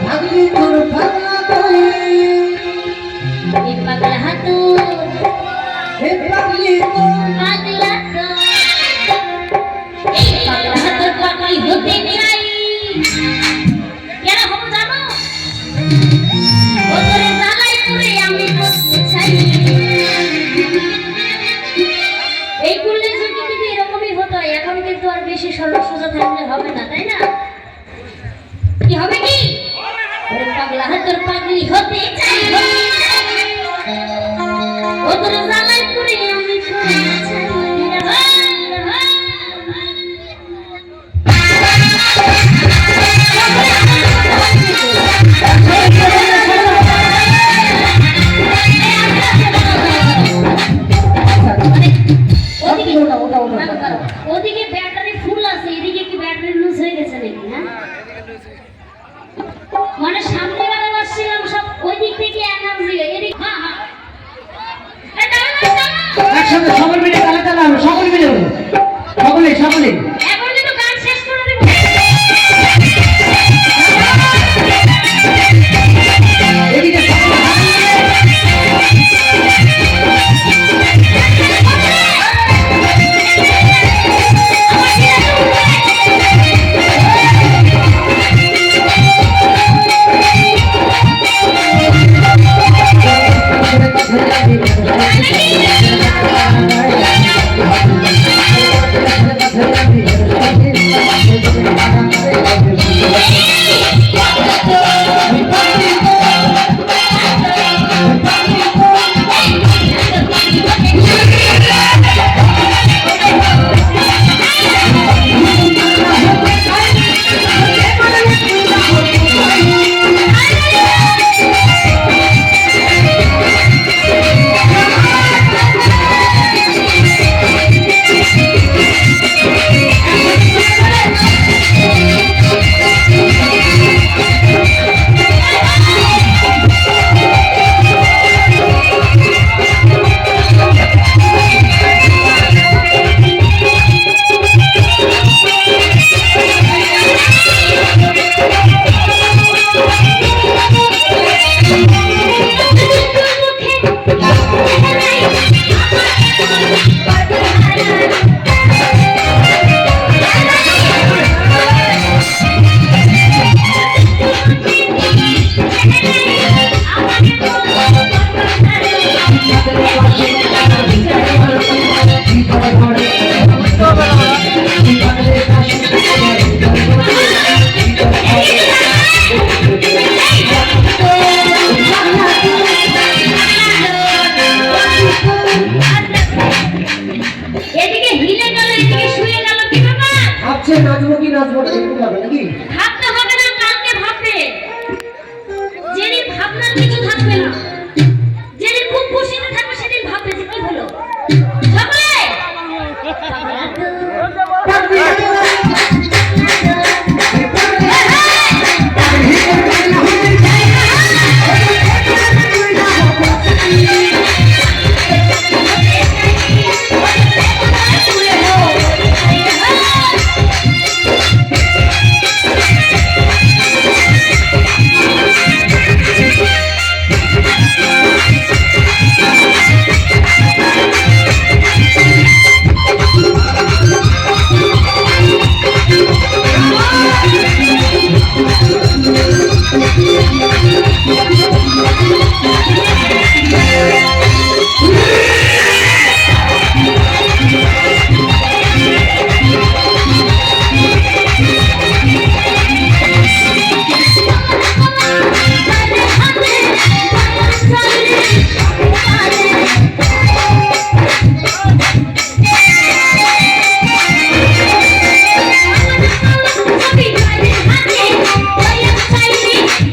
ভাগলি তোর পাগলা কই এই পাগলা হাতু হে পাগলি তোর পাগলা তো এই পাগলা হাতুর পাগলি হতে চাই কেন হবো জানো ওরে জ্বালাই করে আমি বসতে চাই এই করলে যদি এরকমই হতো এখন কিন্তু আর বেশি সরল সোজা থাকলে হবে না তাই না কি হবে কি ওরে পাগলা হাতুর পাগলি হতে চাই ওরে জ্বালাই করে আমি বসতে চাই ওদিকে ব্যাটারি ফুল আছে এদিকে কি ব্যাটারি লুজ হয়ে গেছে নাকি হ্যাঁ মানে সামনে বেলা আসছিলাম সব ওই দিক থেকে এনার্জি এদিক হ্যাঁ হ্যাঁ একসাথে সকল মিলে তালে তালে হবে সকল মিলে হবে সকলে সকলে এখন কিন্তু গান শেষ করে দেব এদিকে নাচবো কি নাচবো দেখতে হবে নাকি ভাবতে হবে না কালকে ভাববে যেদিন ভাবনার কিছু থাকবে না যেদিন খুব খুশিতে থাকবে সেদিন ভাববে যে কি হলো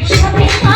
shopping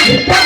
এটা